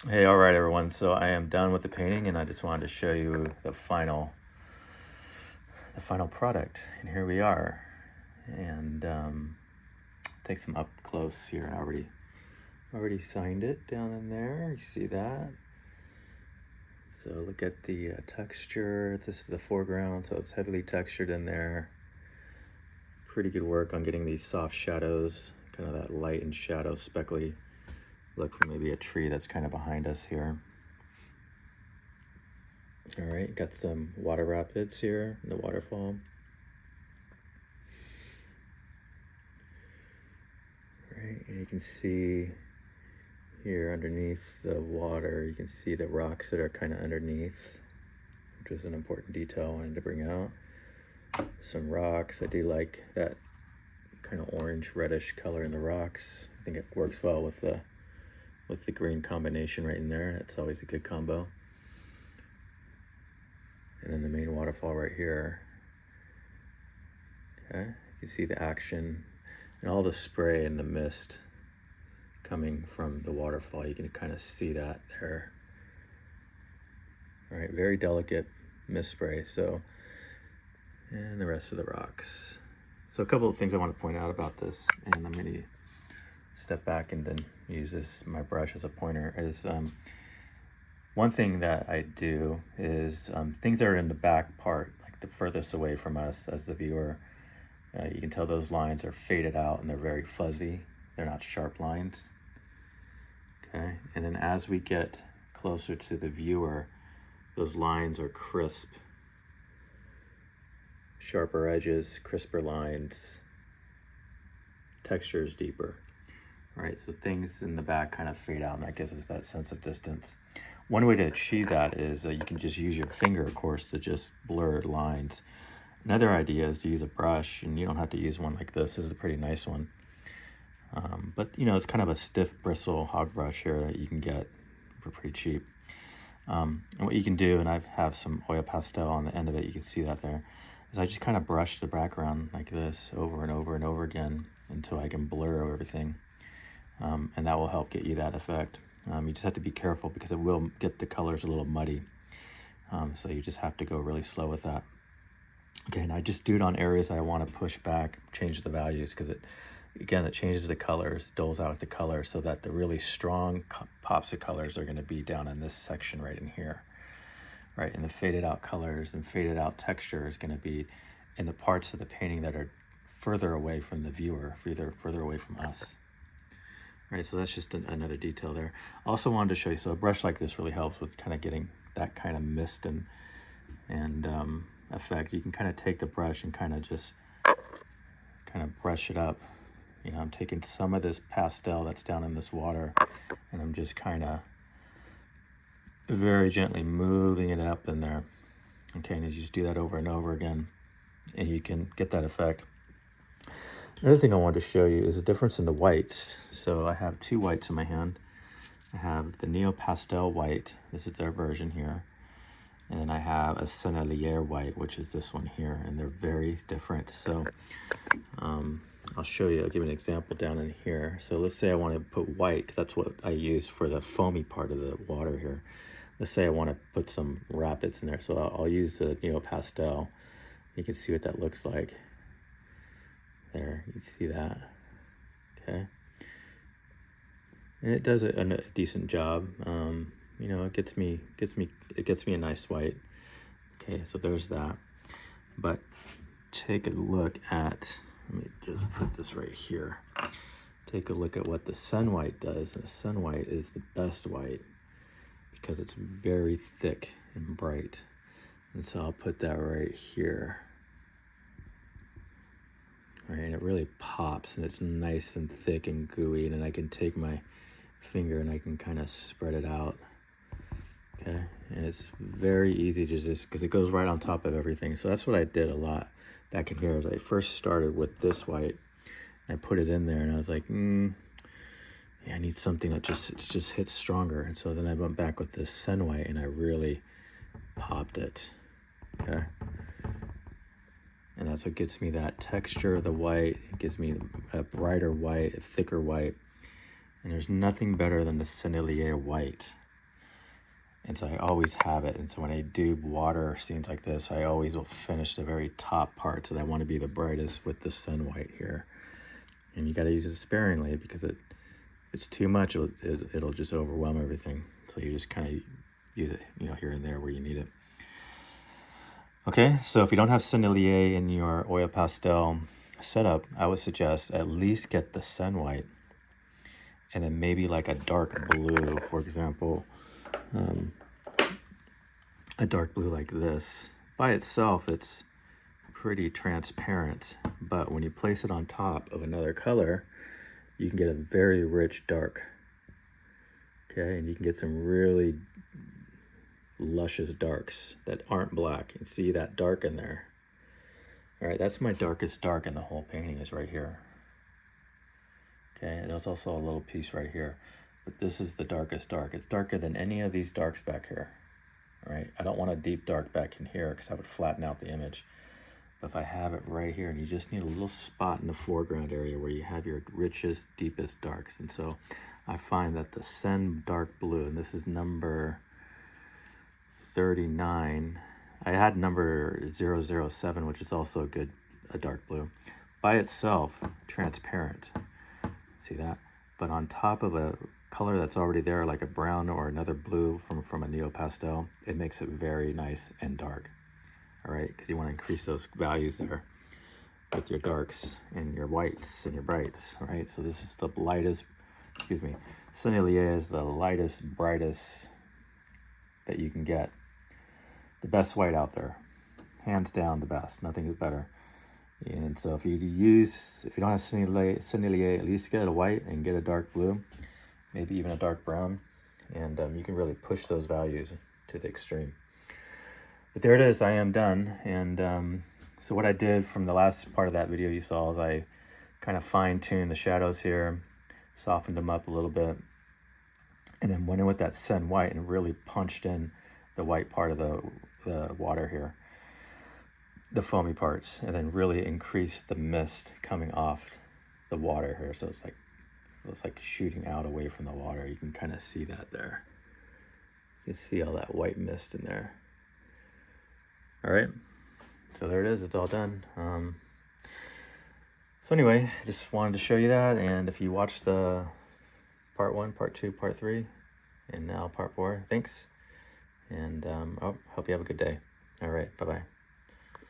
Hey, all right, everyone. So I am done with the painting, and I just wanted to show you the final product. And here we are. And take some up close here. I already signed it down in there. You see that? So look at the texture. This is the foreground, so it's heavily textured in there. Pretty good work on getting these soft shadows, kind of that light and shadow speckly look from maybe a tree that's kind of behind us here. All right, got some water rapids here in the waterfall. All right, and you can see here underneath the water, you can see the rocks that are kind of underneath, which is an important detail I wanted to bring out. Some rocks, I do like that kind of orange reddish color in the rocks. I think it works well with the green combination right in there. That's always a good combo. And then the main waterfall right here. Okay, you can see the action and all the spray and the mist coming from the waterfall. You can kind of see that there. All right, very delicate mist spray. So, and the rest of the rocks. So a couple of things I want to point out about this, and I'm going to step back and then use my brush as a pointer, is one thing that I do is things that are in the back part, like the furthest away from us as the viewer, you can tell those lines are faded out and they're very fuzzy. They're not sharp lines. Okay, and then as we get closer to the viewer, those lines are crisp. Sharper edges, crisper lines, texture is deeper. All right, so things in the back kind of fade out, and that gives us that sense of distance. One way to achieve that is you can just use your finger, of course, to just blur lines. Another idea is to use a brush, and you don't have to use one like this. This is a pretty nice one. But, you know, it's kind of a stiff bristle hog brush here that you can get for pretty cheap. And what you can do, and I have some oil pastel on the end of it, you can see that there, is I just kind of brush the background like this over and over and over again until I can blur everything. And that will help get you that effect. You just have to be careful because it will get the colors a little muddy. So you just have to go really slow with that. Okay, and I just do it on areas I want to push back, change the values, because it changes the colors, dulls out the color, so that the really strong pops of colors are going to be down in this section right in here. Right, and the faded out colors and faded out texture is going to be in the parts of the painting that are further away from the viewer, further away from us. Right, so that's just another detail there. Also wanted to show you, so a brush like this really helps with kind of getting that kind of mist and effect. You can kind of take the brush and kind of just kind of brush it up. You know, I'm taking some of this pastel that's down in this water, and I'm just kind of very gently moving it up in there. Okay, and you just do that over and over again, and you can get that effect. Another thing I wanted to show you is a difference in the whites. So I have two whites in my hand. I have the Neo Pastel white. This is their version here. And then I have a Sennelier white, which is this one here, and they're very different. So I'll show you, I'll give you an example down in here. So let's say I want to put white, because that's what I use for the foamy part of the water here. Let's say I want to put some rapids in there. So I'll use the Neo Pastel. You can see what that looks like. There, you see that, okay? And it does a decent job. You know, it gets me a nice white. Okay, so there's that. But take a look at, let me just put this right here. Take a look at what the sun white does. The sun white is the best white because it's very thick and bright. And so I'll put that right here. Right, and it really pops, and it's nice and thick and gooey, and then I can take my finger and I can kind of spread it out. Okay, and it's very easy to just, because it goes right on top of everything. So that's what I did a lot back in here. As I first started with this white, and I put it in there, and I was like, yeah, I need something that just hits stronger. And so then I went back with this sun white, and I really popped it. Okay. And that's what gets me that texture of the white. It gives me a brighter white, a thicker white. And there's nothing better than the Sennelier white. And so I always have it. And so when I do water scenes like this, I always will finish the very top parts. And I want to be the brightest with the sun white here. And you got to use it sparingly, because if it's too much, it'll just overwhelm everything. So you just kind of use it, you know, here and there where you need it. Okay, so if you don't have sennelier in your oil pastel setup, I would suggest at least get the sun white, and then maybe like a dark blue, for example, a dark blue like this. By itself, it's pretty transparent, but when you place it on top of another color, you can get a very rich dark. Okay, and you can get some really luscious darks that aren't black. You can see that dark in there. All right, that's my darkest dark in the whole painting, is right here. Okay, and there's also a little piece right here, but this is the darkest dark. It's darker than any of these darks back here. All right, I don't want a deep dark back in here because I would flatten out the image. But if I have it right here, and you just need a little spot in the foreground area where you have your richest, deepest darks. And so I find that the Sen dark blue, and this is number 39. I had number 007, which is also a dark blue. By itself, transparent. See that? But on top of a color that's already there, like a brown or another blue from a neo pastel, it makes it very nice and dark. All right, because you want to increase those values there with your darks and your whites and your brights. All right, so this is the lightest, sennelier is the lightest, brightest that you can get. The best white out there, hands down the best. Nothing is better. And so if you don't have sennelier, at least get a white and get a dark blue, maybe even a dark brown, and you can really push those values to the extreme. But there it is, I am done. And so what I did from the last part of that video you saw is I kind of fine-tuned the shadows here, softened them up a little bit, and then went in with that Sen white and really punched in the white part of the water here, the foamy parts, and then really increased the mist coming off the water here. So it's like shooting out away from the water. You can kind of see that there. You can see all that white mist in there. All right, so there it is, it's all done. So anyway, I just wanted to show you that. And if you watched the part 1, part 2, part 3, and now part 4, thanks. And hope you have a good day. All right, bye-bye.